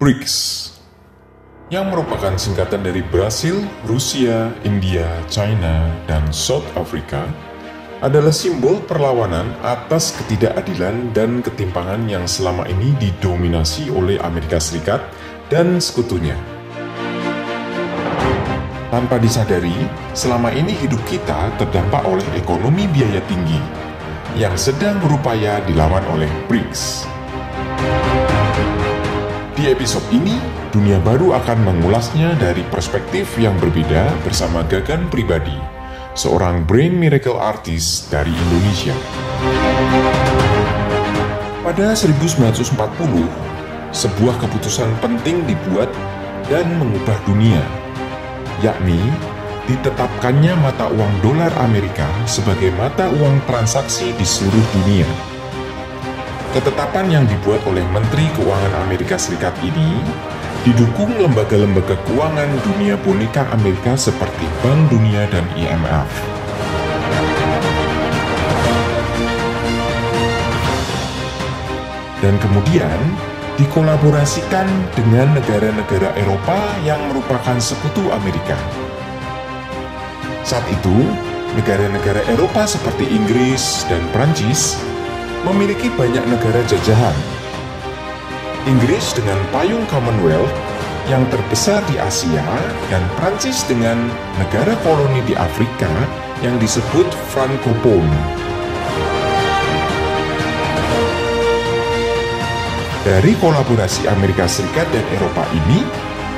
BRICS, yang merupakan singkatan dari Brasil, Rusia, India, China, dan South Africa, adalah simbol perlawanan atas ketidakadilan dan ketimpangan yang selama ini didominasi oleh Amerika Serikat dan sekutunya. Tanpa disadari, selama ini hidup kita terdampak oleh ekonomi biaya tinggi yang sedang berupaya dilawan oleh BRICS. Di episode ini, Dunia Baru akan mengulasnya dari perspektif yang berbeda bersama Gagan Pribadi, seorang brain miracle artist dari Indonesia. Pada 1940, sebuah keputusan penting dibuat dan mengubah dunia, yakni ditetapkannya mata uang dolar Amerika sebagai mata uang transaksi di seluruh dunia. Ketetapan yang dibuat oleh Menteri Keuangan Amerika Serikat ini didukung lembaga-lembaga keuangan dunia boneka Amerika seperti Bank Dunia dan IMF. Dan kemudian dikolaborasikan dengan negara-negara Eropa yang merupakan sekutu Amerika. Saat itu, negara-negara Eropa seperti Inggris dan Prancis memiliki banyak negara jajahan. Inggris dengan payung Commonwealth yang terbesar di Asia dan Prancis dengan negara koloni di Afrika yang disebut Francophone. Dari kolaborasi Amerika Serikat dan Eropa ini,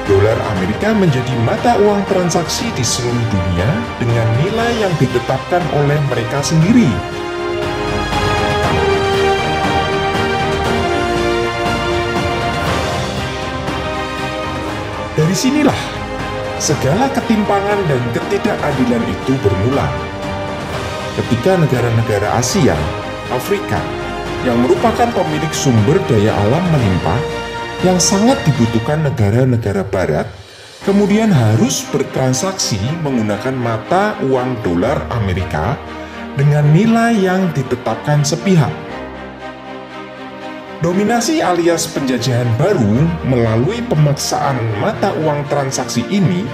dolar Amerika menjadi mata uang transaksi di seluruh dunia dengan nilai yang ditetapkan oleh mereka sendiri. Dari sinilah segala ketimpangan dan ketidakadilan itu bermula. Ketika negara-negara Asia, Afrika, yang merupakan pemilik sumber daya alam melimpah yang sangat dibutuhkan negara-negara barat, kemudian harus bertransaksi menggunakan mata uang dolar Amerika dengan nilai yang ditetapkan sepihak. Dominasi alias penjajahan baru melalui pemaksaan mata uang transaksi ini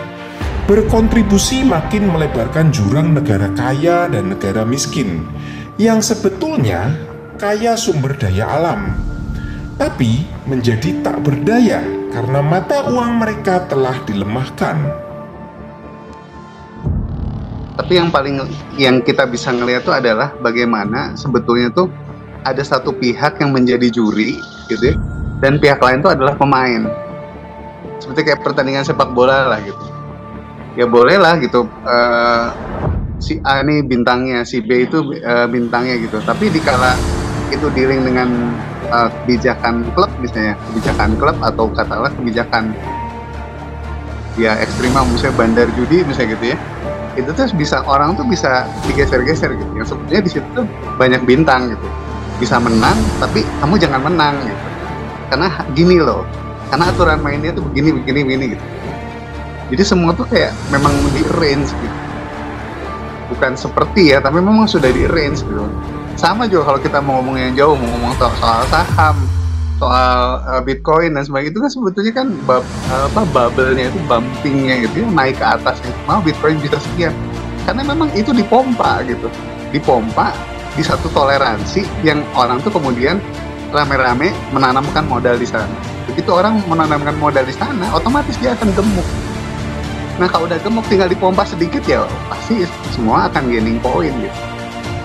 berkontribusi makin melebarkan jurang negara kaya dan negara miskin yang sebetulnya kaya sumber daya alam, tapi menjadi tak berdaya karena mata uang mereka telah dilemahkan. Tapi yang kita bisa ngelihat itu adalah bagaimana sebetulnya tuh ada satu pihak yang menjadi juri gitu ya, dan pihak lain itu adalah pemain. Seperti kayak pertandingan sepak bola lah gitu. Ya boleh lah gitu, si A ini bintangnya, si B itu bintangnya gitu. Tapi dikala itu dealing dengan kebijakan klub misalnya, kebijakan klub atau katakanlah kebijakan ya ekstremal, misalnya bandar judi misalnya gitu ya, itu tuh bisa orang tuh bisa digeser-geser gitu. Yang sebetulnya di situ tuh banyak bintang gitu. Bisa menang, tapi kamu jangan menang gitu. Karena gini loh, karena aturan mainnya tuh begini gitu. Jadi semua tuh kayak memang di-arrange gitu. Bukan seperti ya, tapi memang sudah di-arrange gitu. Sama juga kalau kita mau ngomong yang jauh, mau ngomong soal saham, soal Bitcoin dan sebagainya, itu kan sebetulnya kan bubble-nya itu, bumping-nya gitu ya, naik ke atas gitu. Mau Bitcoin bisa sekian. Karena memang itu dipompa gitu. Dipompa di satu toleransi yang orang tuh kemudian rame-rame menanamkan modal di sana. Begitu orang menanamkan modal di sana, otomatis dia akan gemuk. Nah kalau udah gemuk tinggal dipompa sedikit ya pasti semua akan gaining point gitu.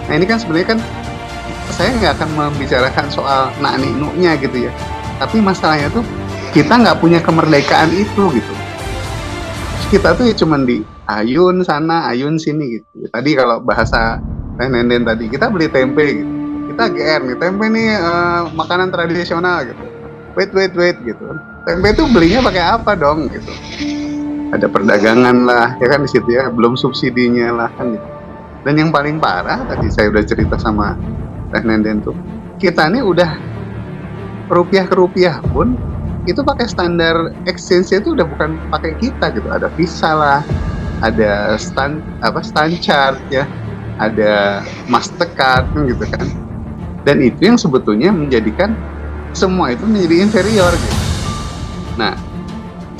Nah ini kan sebenarnya kan saya nggak akan membicarakan soal nak-niknya gitu ya. Tapi masalahnya tuh kita nggak punya kemerdekaan itu gitu. Kita tuh ya cuman di ayun sana, ayun sini gitu. Tadi kalau bahasa Nenden tadi, kita beli tempe gitu. Kita GR nih, tempe nih makanan tradisional gitu. Wait gitu. Tempe itu belinya pakai apa dong gitu. Ada perdagangan lah, ya kan di situ ya, belum subsidinya lah kan gitu. Dan yang paling parah tadi saya udah cerita sama Nenden tuh, kita nih udah rupiah ke rupiah pun itu pakai standar exchange-nya itu udah bukan pakai kita gitu. Ada Visa lah, ada Stanchart ya, ada Mastercard gitu kan. Dan itu yang sebetulnya menjadikan semua itu menjadi inferior gitu. Nah,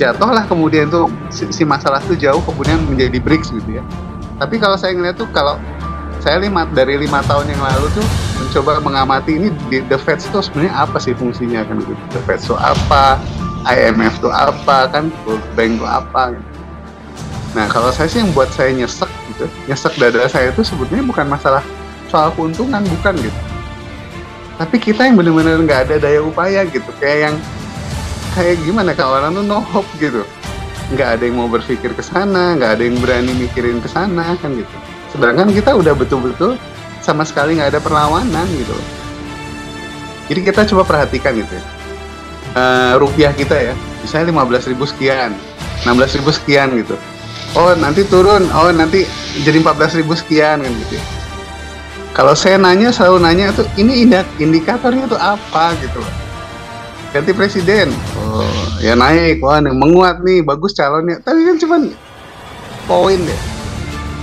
jatuhlah kemudian tuh si masalah tuh jauh kemudian menjadi BRICS gitu ya. Tapi kalau saya ngeliat tuh, kalau saya dari 5 tahun yang lalu tuh mencoba mengamati ini the Fed itu sebenarnya apa sih fungsinya kan gitu. The Fed itu apa, IMF itu apa kan, World Bank itu apa gitu. Nah kalau saya sih yang buat saya nyesek gitu, nyesek dada saya itu sebetulnya bukan masalah soal keuntungan, bukan gitu. Tapi kita yang benar-benar nggak ada daya upaya gitu, kayak gimana, kalau orang tuh no hope gitu, nggak ada yang mau berpikir ke sana, nggak ada yang berani mikirin ke sana kan gitu. Sedangkan kita udah betul-betul sama sekali nggak ada perlawanan gitu. Jadi kita coba perhatikan gitu ya, rupiah kita ya, misalnya 15.000 sekian, 16.000 sekian gitu. Oh nanti turun, oh nanti jadi 14.000 sekian kan gitu. Kalau saya selalu nanya tuh, ini indikatornya tuh apa gitu loh. Ganti presiden, oh ya naik, wah menguat nih, bagus calonnya. Tapi kan cuman poin deh,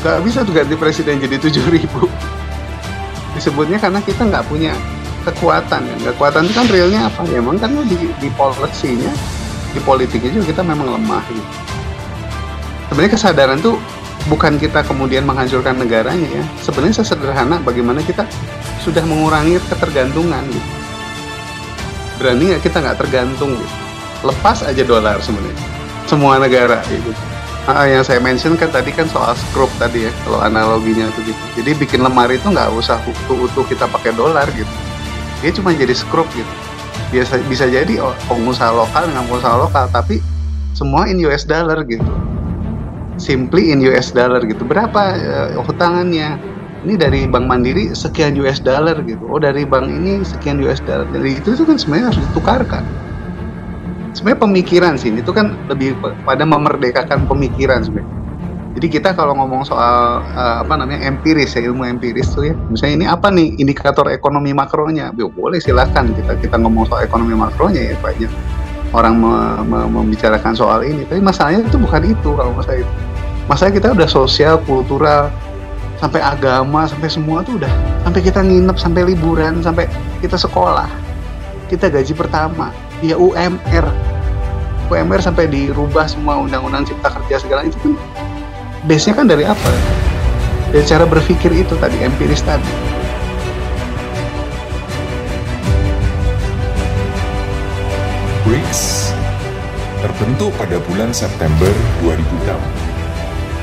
nggak bisa tuh ganti presiden jadi 7.000. Disebutnya karena kita nggak punya kekuatan ya. Kekuatan itu kan realnya apa ya, emang kan di policy-nya, di politiknya juga kita memang lemah gitu. Sebenarnya kesadaran tuh bukan kita kemudian menghancurkan negaranya ya, sebenarnya sesederhana bagaimana kita sudah mengurangi ketergantungan gitu. Berani nggak kita nggak tergantung gitu, lepas aja dolar sebenarnya semua negara gitu. Yang saya mention kan tadi kan soal skrup tadi ya, kalau analoginya tuh gitu. Jadi bikin lemari itu nggak usah utuh kita pakai dolar gitu, dia cuma jadi skrup gitu. Bisa jadi pengusaha lokal dengan pengusaha lokal, tapi semua in US dollar gitu, simply in US dollar gitu. Berapa hutangannya? Ini dari Bank Mandiri sekian US dollar gitu. Oh dari bank ini sekian US dollar. Jadi itu kan sebenarnya harus ditukarkan. Sebenarnya pemikiran sih, itu kan lebih pada memerdekakan pemikiran sebenarnya. Jadi kita kalau ngomong soal empiris ya, ilmu empiris tuh ya. Misalnya ini apa nih indikator ekonomi makronya? Boleh silahkan kita ngomong soal ekonomi makronya ya, banyak orang membicarakan soal ini. Tapi masalahnya itu bukan itu kalau masalah itu. Masalah kita udah sosial, kultural, sampai agama, sampai semua tuh udah, sampai kita nginep, sampai liburan, sampai kita sekolah, kita gaji pertama, ya UMR sampai dirubah semua undang-undang cipta kerja segala itu kan base-nya kan dari apa? Dari cara berpikir itu tadi, empiris tadi. BRICS terbentuk pada bulan September 2006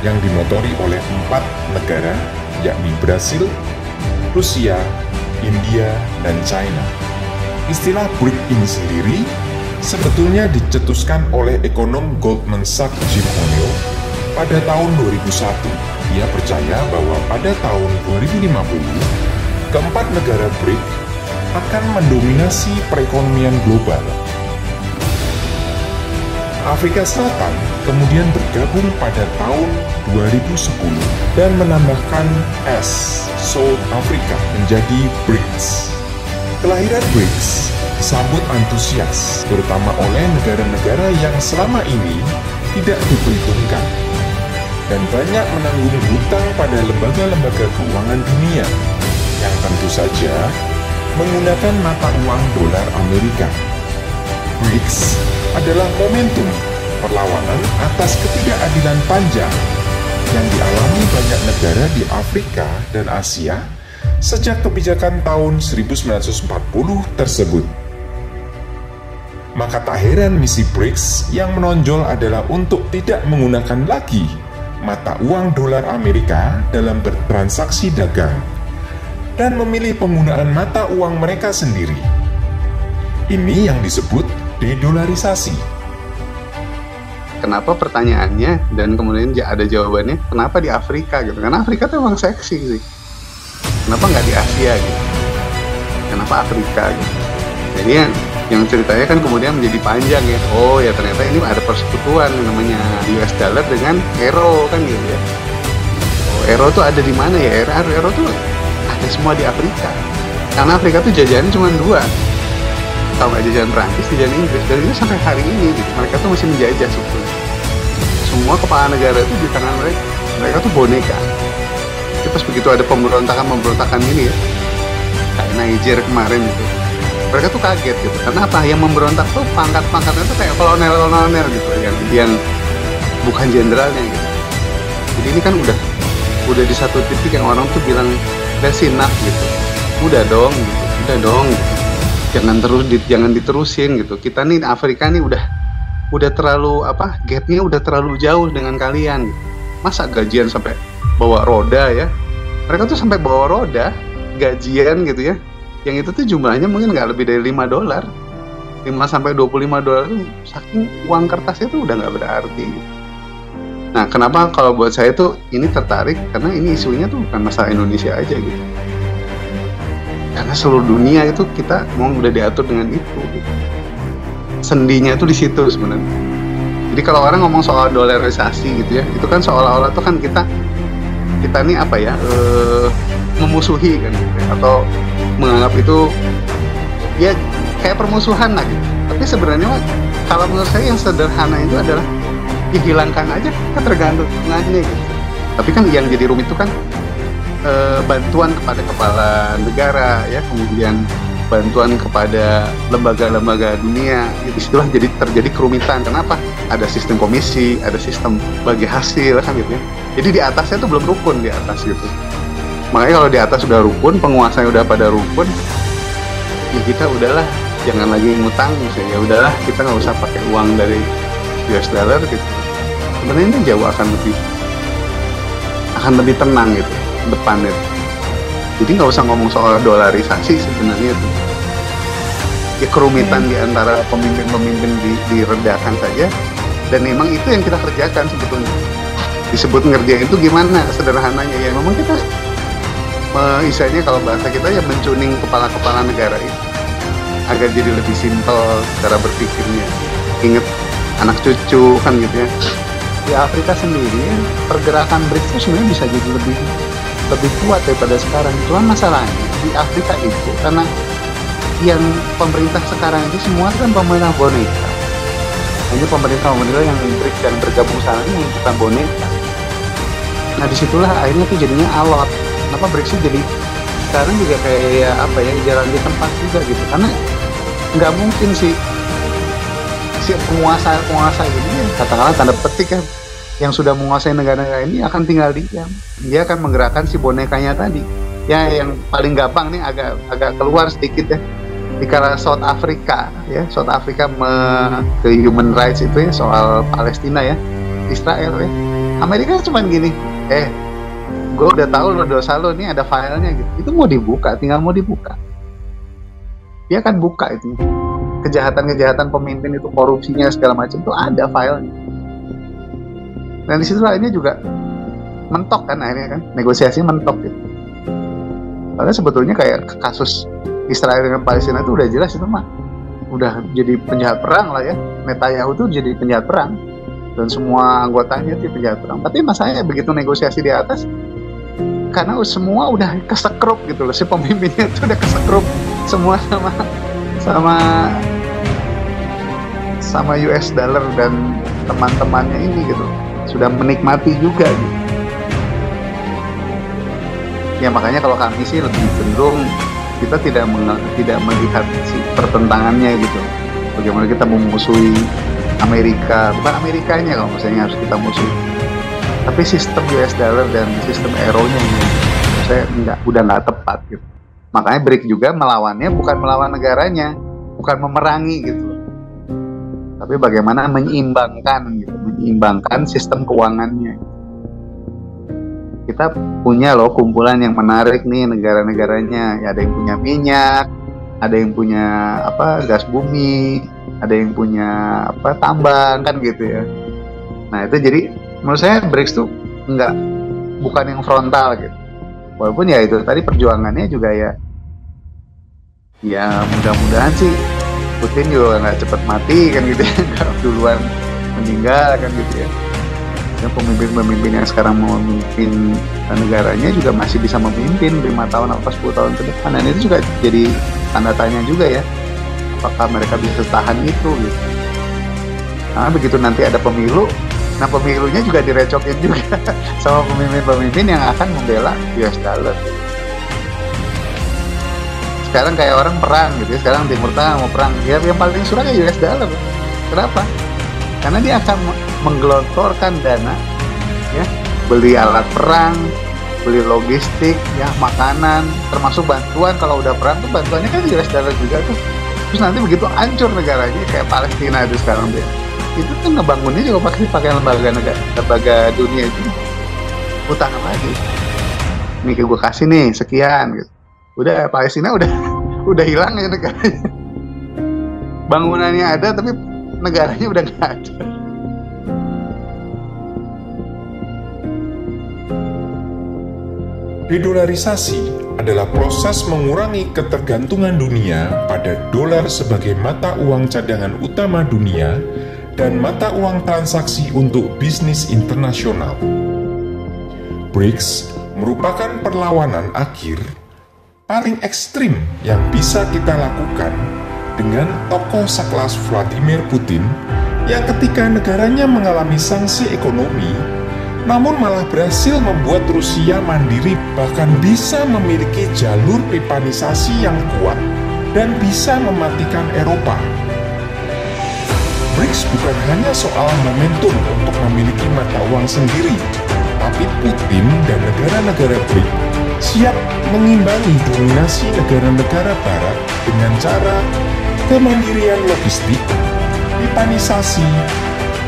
yang dimotori oleh 4 negara, yakni Brasil, Rusia, India, dan China. Istilah BRIC ini sendiri sebetulnya dicetuskan oleh ekonom Goldman Sachs Jim O'Neill pada tahun 2001. Ia percaya bahwa pada tahun 2050, keempat negara BRIC akan mendominasi perekonomian global. Afrika Selatan kemudian bergabung pada tahun 2010 dan menambahkan S, South Africa, menjadi BRICS. Kelahiran BRICS disambut antusias, terutama oleh negara-negara yang selama ini tidak diperhitungkan dan banyak menanggung hutang pada lembaga-lembaga keuangan dunia yang tentu saja menggunakan mata uang dolar Amerika. BRICS adalah momentum perlawanan atas ketidakadilan panjang yang dialami banyak negara di Afrika dan Asia sejak kebijakan tahun 1940 tersebut. Maka tak heran misi BRICS yang menonjol adalah untuk tidak menggunakan lagi mata uang dolar Amerika dalam bertransaksi dagang dan memilih penggunaan mata uang mereka sendiri. Ini yang disebut dedolarisasi. Kenapa pertanyaannya dan kemudian ada jawabannya, kenapa di Afrika gitu? Karena Afrika tuh emang seksi sih. Kenapa nggak di Asia gitu? Kenapa Afrika gitu? Jadi yang ceritanya kan kemudian menjadi panjang ya. Oh ya ternyata ini ada persekutuan namanya US dollar dengan euro kan gitu ya. Oh, euro tuh ada di mana ya? Euro tuh ada semua di Afrika. Karena Afrika tuh jajahannya cuma 2. Kalau nggak jajahan Perancis, jajahan Inggris, dan itu sampai hari ini gitu. Mereka tuh masih menjajah sebetulnya. Semua kepala negara itu di tangan mereka tuh boneka. Tapi pas begitu ada pemberontakan ini ya, kayak Niger kemarin itu, mereka tuh kaget gitu. Karena apa? Yang memberontak tuh pangkat-pangkatnya tuh kayak kolonel-kolonel gitu, yang bukan jenderalnya gitu. Jadi ini kan udah di satu titik yang orang tuh bilang that's enough gitu. Udah dong gitu. Jangan diterusin gitu. Kita nih Afrika nih udah terlalu gapnya udah terlalu jauh dengan kalian gitu. Masa gajian sampai bawa roda ya? Mereka tuh sampai bawa roda gajian gitu ya. Yang itu tuh jumlahnya mungkin nggak lebih dari $5. 5-25 dolar tuh saking uang kertasnya tuh udah nggak berarti. Nah, kenapa kalau buat saya tuh ini tertarik? Karena ini isunya tuh bukan masalah Indonesia aja gitu. Karena seluruh dunia itu kita mau udah diatur dengan itu. Gitu. Sendinya tuh di situ sebenarnya. Jadi kalau orang ngomong soal dolarisasi gitu ya, itu kan seolah-olah tuh kan kita nih memusuhi kan gitu ya, atau menganggap itu ya kayak permusuhan lah gitu. Tapi sebenarnya kalau menurut saya yang sederhana itu adalah dihilangkan aja ketergantungannya gitu. Tapi kan yang jadi rumit itu kan bantuan kepada kepala negara ya, kemudian bantuan kepada lembaga-lembaga dunia. Disitulah jadi terjadi kerumitan. Kenapa? Ada sistem komisi, ada sistem bagi hasil kan gitu ya. Jadi di atasnya tuh belum rukun di atas gitu. Makanya kalau di atas sudah rukun, penguasanya udah pada rukun, ya kita udahlah jangan lagi ngutang misalnya. Ya udahlah kita nggak usah pakai uang dari US dollar gitu. Sebenarnya ini jauh akan lebih tenang gitu depannya. Jadi nggak usah ngomong soal dolarisasi sebenarnya itu. Ya kerumitan di antara pemimpin-pemimpin diredakan saja. Dan memang itu yang kita kerjakan sebetulnya. Disebut ngerjain itu gimana sederhananya ya memang kita istilahnya kalau bahasa kita ya mencuning kepala-kepala negara itu agar jadi lebih simpel cara berpikirnya. Ingat anak cucu kan gitu ya. Di Afrika sendiri pergerakan BRICS itu sebenarnya bisa jadi lebih kuat daripada sekarang. Cuma masalahnya di Afrika itu karena yang pemerintah sekarang itu semua kan pemerintah boneka. Hanya pemerintah yang BRICS dan bergabung sana ini bukan boneka. Nah disitulah akhirnya tuh jadinya alot. Kenapa BRICS jadi sekarang juga kayak jalan di tempat juga gitu. Karena nggak mungkin si penguasa ini katakanlah tanda petik ya, yang sudah menguasai negara-negara ini akan tinggal diam. Dia akan menggerakkan si bonekanya tadi. Ya yang paling gampang nih agak keluar sedikit ya. Di kala South Africa ke human rights itu ya soal Palestina ya, Israel ya. Amerika cuma gini, gue udah tahu lo dosa lo nih ada filenya gitu. Itu mau dibuka, tinggal mau dibuka. Dia akan buka itu. Kejahatan pemimpin itu korupsinya segala macam itu ada filenya. Dan di situ akhirnya juga mentok kan akhirnya kan negosiasi mentok gitu. Karena sebetulnya kayak kasus Israel dengan Palestina itu udah jelas itu mah udah jadi penjahat perang lah ya. Netanyahu tuh jadi penjahat perang dan semua anggotanya itu penjahat perang. Tapi masalahnya begitu negosiasi di atas karena semua udah kesekrup gitu loh, si pemimpinnya itu udah kesekrup semua sama US dollar dan teman-temannya ini gitu. Sudah menikmati juga gitu. Ya makanya kalau kami sih lebih cenderung kita tidak melihat si pertentangannya gitu. Bagaimana kita memusuhi Amerika, bukan Amerikanya kalau misalnya harus kita musuhi. Tapi sistem US dollar dan sistem euro-nya ini saya udah nggak tepat gitu. Makanya BRICS juga melawannya bukan melawan negaranya, bukan memerangi gitu. Tapi bagaimana menyeimbangkan sistem keuangannya. Kita punya loh kumpulan yang menarik nih negara-negaranya. Ya, ada yang punya minyak, ada yang punya gas bumi, ada yang punya tambang kan gitu ya. Nah itu jadi menurut saya BRICS tuh bukan yang frontal gitu. Walaupun ya itu tadi perjuangannya juga ya mudah-mudahan sih Putin juga nggak cepat mati kan gitu ya, nggak duluan meninggal kan gitu ya. Dan pemimpin-pemimpin yang sekarang mau memimpin negaranya juga masih bisa memimpin 5 tahun atau 10 tahun ke depan. Dan itu juga jadi tanda tanya juga ya, apakah mereka bisa tahan itu gitu. Karena begitu nanti ada pemilu, nah pemilunya juga direcokin juga sama pemimpin-pemimpin yang akan membela US dollar. sekarang kayak orang perang gitu ya, sekarang Timur Tengah mau perang, ya yang paling surat ya US dollar. Kenapa? Karena dia akan menggelontorkan dana, ya, beli alat perang, beli logistik, ya, makanan, termasuk bantuan. Kalau udah perang tuh bantuannya kan US dollar juga tuh. Terus nanti begitu hancur negaranya kayak Palestina itu sekarang dia, itu tuh ngebangunnya juga pakai lembaga dunia itu, utangan lagi. Nih gue kasih nih sekian gitu. Udah Palestina udah hilang ya negaranya. Bangunannya ada tapi negaranya udah nggak ada. Dedolarisasi adalah proses mengurangi ketergantungan dunia pada dolar sebagai mata uang cadangan utama dunia dan mata uang transaksi untuk bisnis internasional. BRICS merupakan perlawanan akhir paling ekstrim yang bisa kita lakukan dengan tokoh sekelas Vladimir Putin yang ketika negaranya mengalami sanksi ekonomi, namun malah berhasil membuat Rusia mandiri, bahkan bisa memiliki jalur pipanisasi yang kuat dan bisa mematikan Eropa. BRICS bukan hanya soal momentum untuk memiliki mata uang sendiri, tapi Putin dan negara-negara BRICS siap mengimbangi dominasi negara-negara barat dengan cara kemandirian logistik, pipanisasi,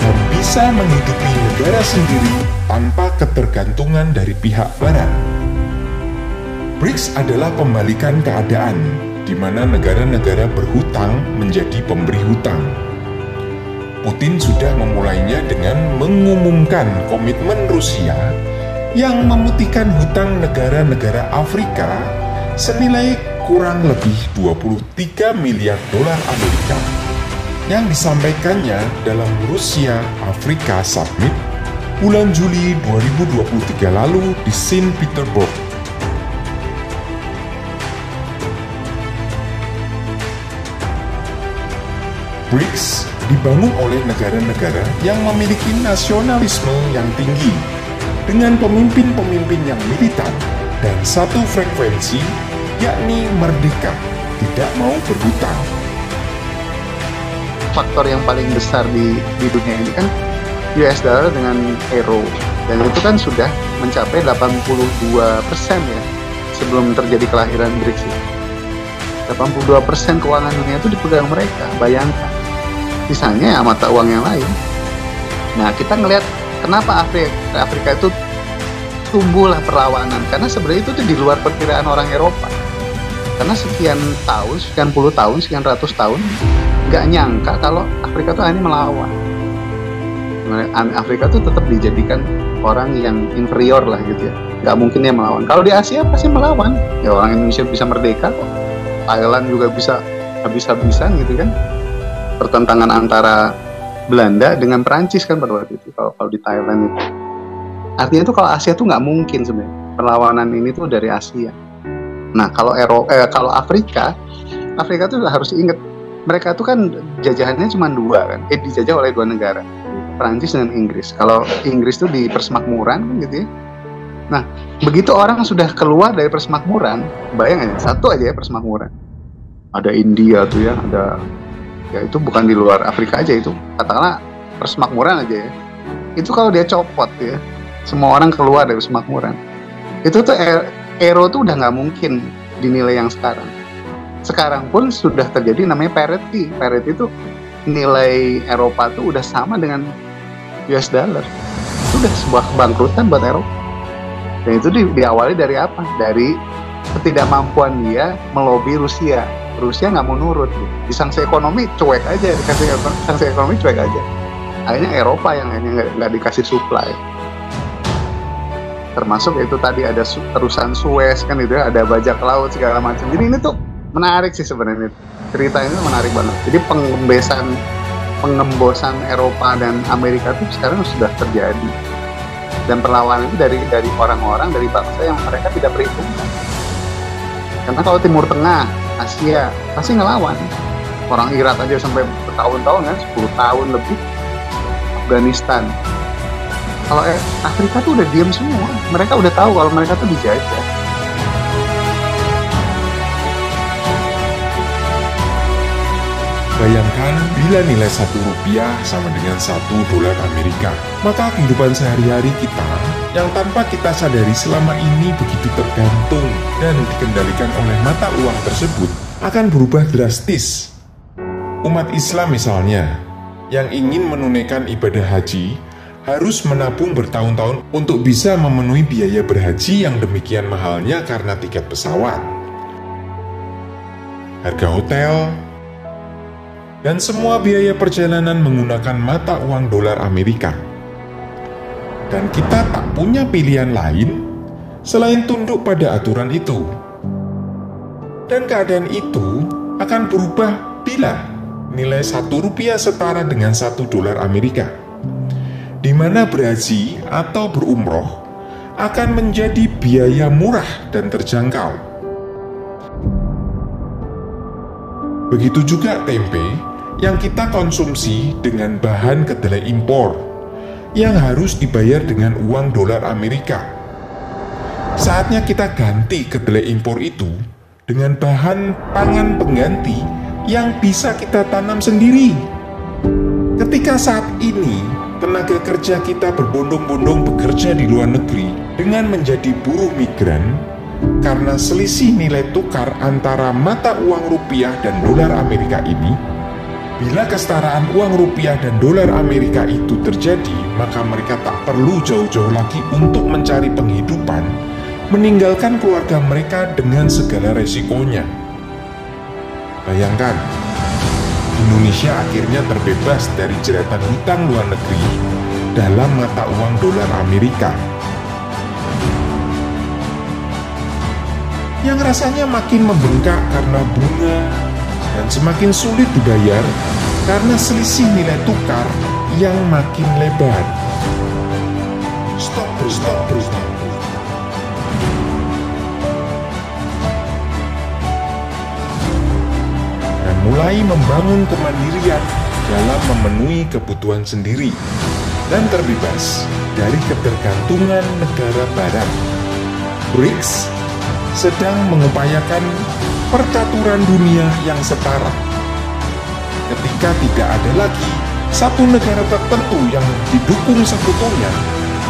dan bisa menghidupi negara sendiri tanpa ketergantungan dari pihak barat. BRICS adalah pembalikan keadaan di mana negara-negara berhutang menjadi pemberi hutang. Putin sudah memulainya dengan mengumumkan komitmen Rusia yang memutihkan hutang negara-negara Afrika senilai kurang lebih 23 miliar dolar Amerika yang disampaikannya dalam Rusia Afrika Summit bulan Juli 2023 lalu di Saint Petersburg. BRICS dibangun oleh negara-negara yang memiliki nasionalisme yang tinggi dengan pemimpin-pemimpin yang militan dan satu frekuensi, yakni merdeka, tidak mau berhutang. Faktor yang paling besar di dunia ini kan US dollar dengan euro, dan itu kan sudah mencapai 82% ya sebelum terjadi kelahiran BRICS. 82% keuangan dunia itu dipegang mereka, bayangkan. Sisanya ya mata uang yang lain. Nah, kita ngelihat kenapa Afrika itu tumbuhlah perlawanan, karena sebenarnya itu tuh di luar perkiraan orang Eropa. Karena sekian tahun, sekian puluh tahun, sekian ratus tahun nggak nyangka kalau Afrika tuh hanya melawan. Afrika tuh tetap dijadikan orang yang inferior lah gitu ya, nggak mungkin dia melawan. Kalau di Asia pasti melawan, ya orang Indonesia bisa merdeka kok, Thailand juga bisa habis-habisan gitu kan. Pertentangan antara Belanda dengan Perancis kan pada waktu itu, kalau di Thailand itu. Artinya tuh kalau Asia tuh nggak mungkin sebenarnya, perlawanan ini tuh dari Asia. Nah kalau Afrika tuh harus ingat, mereka tuh kan jajahannya cuma dua kan, dijajah oleh dua negara, Perancis dan Inggris. Kalau Inggris tuh di persemakmuran kan gitu ya. Nah begitu orang sudah keluar dari persemakmuran, bayang aja satu aja ya persemakmuran, ada India tuh ya, ada ya itu bukan di luar Afrika aja, itu katakanlah persemakmuran aja ya, itu kalau dia copot ya, semua orang keluar dari persemakmuran, itu tuh euro tuh udah nggak mungkin dinilai yang sekarang. Sekarang pun sudah terjadi namanya parity itu nilai Eropa tuh udah sama dengan US dollar. Itu udah sebuah kebangkrutan buat Eropa. Dan itu diawali dari apa? Dari ketidakmampuan dia melobi Rusia. Rusia nggak mau nurut. Di sanksi ekonomi cuek aja, dikasih sanksi ekonomi cuek aja. Akhirnya Eropa yang nggak dikasih supply. Termasuk itu tadi ada terusan Suez kan itu ya, ada bajak laut segala macam. Jadi ini tuh menarik sih sebenarnya. Cerita ini menarik banget. Jadi pengembosan Eropa dan Amerika itu sekarang sudah terjadi. Dan perlawanan itu dari orang-orang, dari bangsa yang mereka tidak perhitungkan. Karena kalau Timur Tengah, Asia pasti ngelawan. Orang Irak aja sampai bertahun-tahun kan, 10 tahun lebih. Afghanistan. Kalau Afrika tuh udah diam semua. Mereka udah tahu kalau mereka tuh dijajah. Bayangkan bila nilai 1 rupiah sama dengan 1 dolar Amerika, maka kehidupan sehari-hari kita yang tanpa kita sadari selama ini begitu tergantung dan dikendalikan oleh mata uang tersebut akan berubah drastis. Umat Islam misalnya, yang ingin menunaikan ibadah haji, harus menabung bertahun-tahun untuk bisa memenuhi biaya berhaji yang demikian mahalnya karena tiket pesawat, harga hotel, dan semua biaya perjalanan menggunakan mata uang dolar Amerika. Dan kita tak punya pilihan lain selain tunduk pada aturan itu. Dan keadaan itu akan berubah bila nilai 1 rupiah setara dengan 1 dolar Amerika, di mana berhaji atau berumroh akan menjadi biaya murah dan terjangkau. Begitu juga tempe yang kita konsumsi dengan bahan kedelai impor yang harus dibayar dengan uang dolar Amerika. Saatnya kita ganti kedelai impor itu dengan bahan pangan pengganti yang bisa kita tanam sendiri. Ketika saat ini tenaga kerja kita berbondong-bondong bekerja di luar negeri dengan menjadi buruh migran karena selisih nilai tukar antara mata uang rupiah dan dolar Amerika ini, bila kesetaraan uang rupiah dan dolar Amerika itu terjadi, maka mereka tak perlu jauh-jauh lagi untuk mencari penghidupan, meninggalkan keluarga mereka dengan segala resikonya. Bayangkan, Indonesia akhirnya terbebas dari jeratan hutang luar negeri dalam mata uang dolar Amerika, yang rasanya makin membengkak karena bunga dan semakin sulit dibayar karena selisih nilai tukar yang makin lebar. Stop. Dan mulai membangun kemandirian dalam memenuhi kebutuhan sendiri dan terbebas dari ketergantungan negara barat. BRICS sedang mengupayakan percaturan dunia yang setara. Ketika tidak ada lagi satu negara tertentu yang didukung sekutunya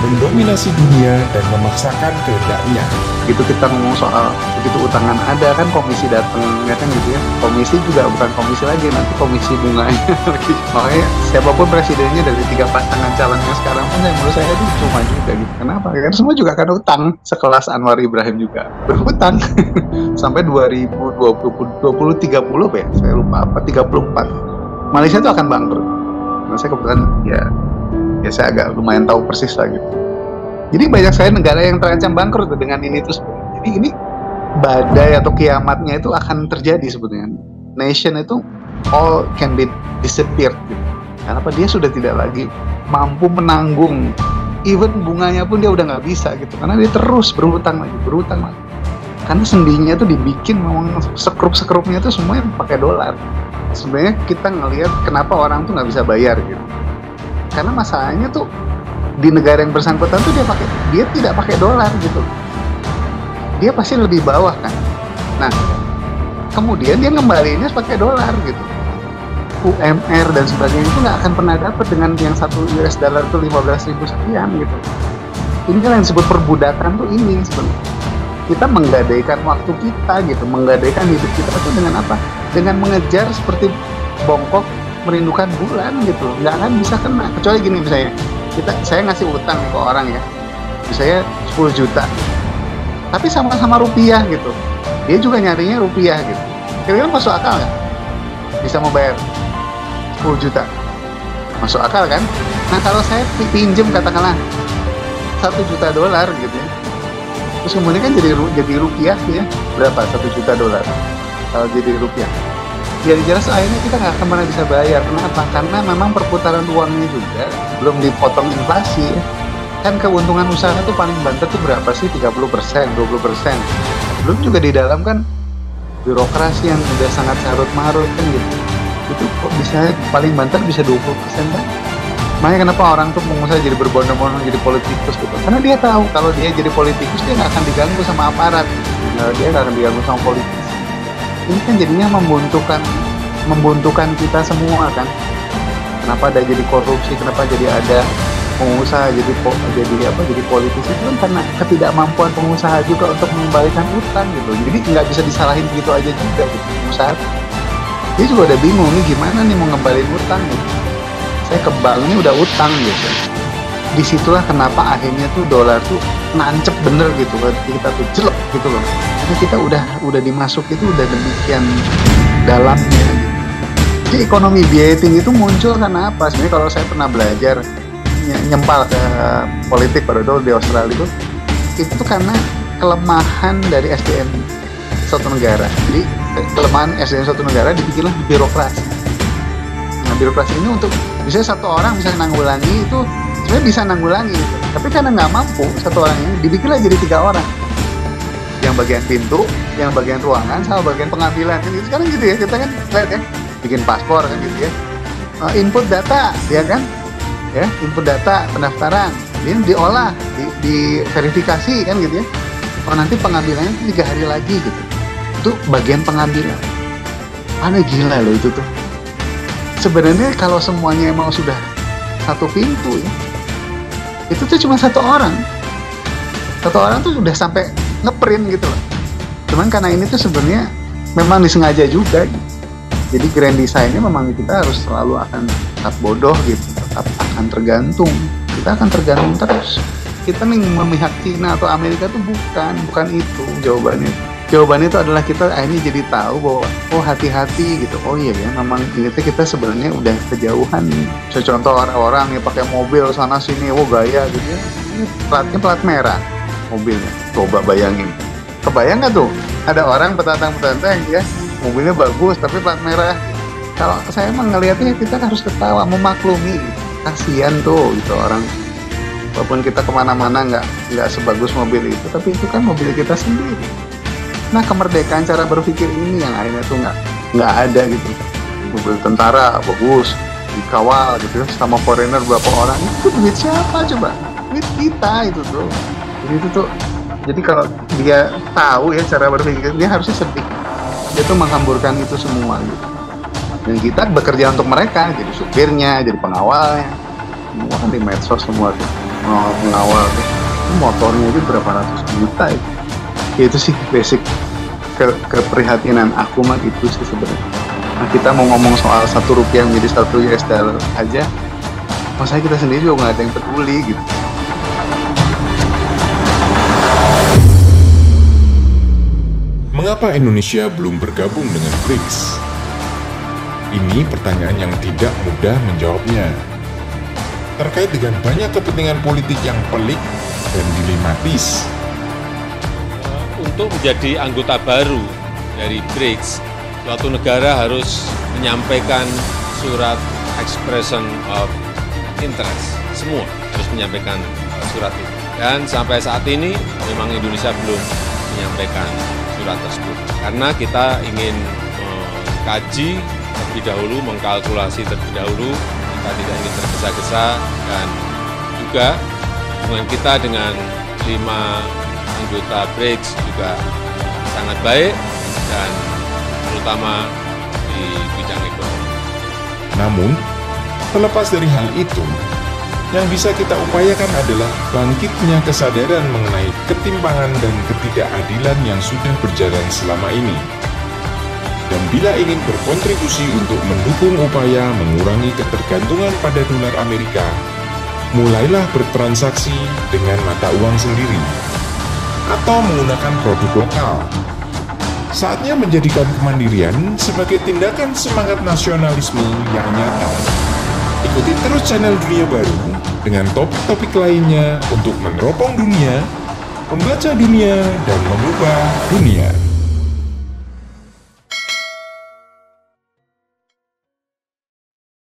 mendominasi dunia dan memaksakan kehendaknya. Gitu kita ngomong soal begitu utangan ada kan komisi datang ya kan gitu ya. Komisi juga bukan komisi lagi, nanti komisi bunganya lagi. Makanya siapapun presidennya dari 3 pasangan calonnya sekarang pun yang menurut saya itu cuma juga gitu. Kenapa? Karena semua juga akan utang. Sekelas Anwar Ibrahim juga berhutang sampai 2030 ya, saya lupa apa 34. Malaysia itu akan bangkrut. Nah, saya kebetulan ya saya agak lumayan tahu persis lah gitu. Jadi banyak sekali negara yang terancam bangkrut dengan ini tuh. Jadi ini badai atau kiamatnya itu akan terjadi sebetulnya. Nation itu all can be disappeared gitu. Karena dia sudah tidak lagi mampu menanggung, even bunganya pun dia udah nggak bisa gitu. Karena dia terus berhutang lagi. Karena sendinya itu dibikin memang sekrup-sekrupnya itu semuanya pakai dolar. Sebenarnya kita ngelihat kenapa orang tuh nggak bisa bayar gitu. Karena masalahnya tuh di negara yang bersangkutan tuh dia tidak pakai dolar gitu. Dia pasti lebih bawah kan. Nah, kemudian dia ngembaliinnya pakai dolar gitu. UMR dan sebagainya itu nggak akan pernah dapat dengan yang 1 US dollar tuh 15.000 sekian gitu. Ini kan yang disebut perbudakan tuh ini sebenarnya. Kita menggadaikan waktu kita gitu, menggadaikan hidup kita itu dengan apa? Dengan mengejar seperti bongkok merindukan bulan gitu, nggak akan bisa kena. Kecuali gini misalnya, saya ngasih utang ke orang ya, misalnya 10 juta, tapi sama-sama rupiah gitu, dia juga nyarinya rupiah gitu. Kira-kira masuk akal nggak? Bisa mau bayar 10 juta, masuk akal kan? Nah kalau saya pinjem katakanlah 1 juta dolar gitu ya, terus kemudian kan jadi rupiah ya, berapa 1 juta dolar kalau jadi rupiah? Ya jelas akhirnya kita nggak akan pernah bisa bayar. Kenapa? Karena memang perputaran uangnya juga belum dipotong inflasi ya. Kan keuntungan usaha itu paling banter tuh berapa sih? 30%, 20%. Belum juga di dalam kan birokrasi yang udah sangat carut-marut kan gitu. Itu kok bisa paling banter bisa 20% kan? Makanya kenapa orang tuh pengusaha jadi berbondong-bondong jadi politikus gitu. Karena dia tahu kalau dia jadi politikus dia nggak akan diganggu sama aparat. Dia nggak akan diganggu sama politikus. Ini kan jadinya membuntukan membuntukan kita semua kan. Kenapa ada jadi korupsi, kenapa jadi ada pengusaha jadi politisi, itu kan karena ketidakmampuan pengusaha juga untuk mengembalikan utang gitu. Jadi nggak bisa disalahin gitu aja juga gitu pengusaha. Dia juga udah bingung nih gimana nih mau ngembaliin utang gitu. Saya ke bank ini udah utang gitu. Disitulah kenapa akhirnya tuh dolar tuh nancep bener gitu, kita tuh jelek gitu loh. Karena kita udah dimasuk itu udah demikian dalamnya gitu. Jadi ekonomi biaya tinggi itu muncul karena apa? Sebenarnya kalau saya pernah belajar nyempal ke politik pada dulu di Australia itu tuh karena kelemahan dari SDM suatu negara. Jadi kelemahan SDM suatu negara dibikinlah birokrasi. Nah birokrasi ini untuk bisa satu orang bisa nanggulangi itu sebenarnya bisa nanggulangi gitu. Tapi karena nggak mampu satu orang ini dibikinlah jadi 3 orang. Yang bagian pintu, yang bagian ruangan, sama bagian pengambilan kan gitu. Sekarang gitu ya, kita kan lihat ya, bikin paspor kan gitu ya. Input data, ya kan? Ya, input data pendaftaran, ini diolah, diverifikasi kan gitu ya. Oh nanti pengambilannya 3 hari lagi gitu. Itu bagian pengambilan. Mana gila loh itu tuh. Sebenarnya kalau semuanya emang sudah satu pintu ya, itu tuh cuma satu orang tuh udah sampai ngeprint gitu loh. Cuman karena ini tuh sebenarnya memang disengaja juga gitu. Jadi grand design-nya memang kita harus selalu akan tetap bodoh gitu, tetap akan tergantung, kita akan tergantung terus. Kita nih memihak Cina atau Amerika tuh bukan itu jawabannya itu adalah kita akhirnya jadi tahu bahwa oh hati-hati gitu. Oh iya ya, memang kita sebenarnya udah kejauhan nih. Contoh orang-orang yang pakai mobil sana sini, oh gaya gitu ya. Ini platnya plat merah mobilnya. Coba bayangin. Kebayang nggak tuh? Ada orang petantang-petantang ya, mobilnya bagus tapi plat merah. Kalau saya emang ngelihatnya kita harus ketawa, memaklumi. Kasihan tuh gitu orang. Walaupun kita kemana-mana nggak sebagus mobil itu, tapi itu kan mobil kita sendiri. Nah kemerdekaan cara berpikir ini yang akhirnya tuh nggak ada gitu. Mobil tentara bagus dikawal gitu sama foreigner berapa orang, itu duit siapa coba? Duit kita itu tuh. Jadi itu tuh, jadi kalau dia tahu ya cara berpikir, dia harusnya sedih. Dia tuh menghamburkan itu semua gitu. Dan kita bekerja untuk mereka, jadi supirnya, jadi pengawalnya, semua kan di medsos semua tuh pengawal tuh. Motornya itu berapa ratus juta itu. Ya itu sih basic keprihatinan aku mah itu sih sebenarnya. Nah, kita mau ngomong soal 1 rupiah menjadi 1 US dollar aja, masa kita sendiri juga nggak ada yang peduli gitu. Mengapa Indonesia belum bergabung dengan BRICS? Ini pertanyaan yang tidak mudah menjawabnya. Terkait dengan banyak kepentingan politik yang pelik dan dilematis. Untuk menjadi anggota baru dari BRICS, suatu negara harus menyampaikan surat expression of interest. Semua harus menyampaikan surat itu. Dan sampai saat ini memang Indonesia belum menyampaikan surat tersebut. Karena kita ingin mengkaji terlebih dahulu, mengkalkulasi terlebih dahulu, kita tidak ingin tergesa-gesa, dan juga hubungan kita dengan 5 anggota BRICS juga sangat baik, dan terutama di bidang ekonomi. Namun, terlepas dari hal itu, yang bisa kita upayakan adalah bangkitnya kesadaran mengenai ketimpangan dan ketidakadilan yang sudah berjalan selama ini. Dan bila ingin berkontribusi untuk mendukung upaya mengurangi ketergantungan pada dolar Amerika, mulailah bertransaksi dengan mata uang sendiri atau menggunakan produk lokal. Saatnya menjadikan kemandirian sebagai tindakan semangat nasionalisme yang nyata. Ikuti terus channel Dunia Baru dengan topik-topik lainnya untuk meneropong dunia, membaca dunia, dan mengubah dunia.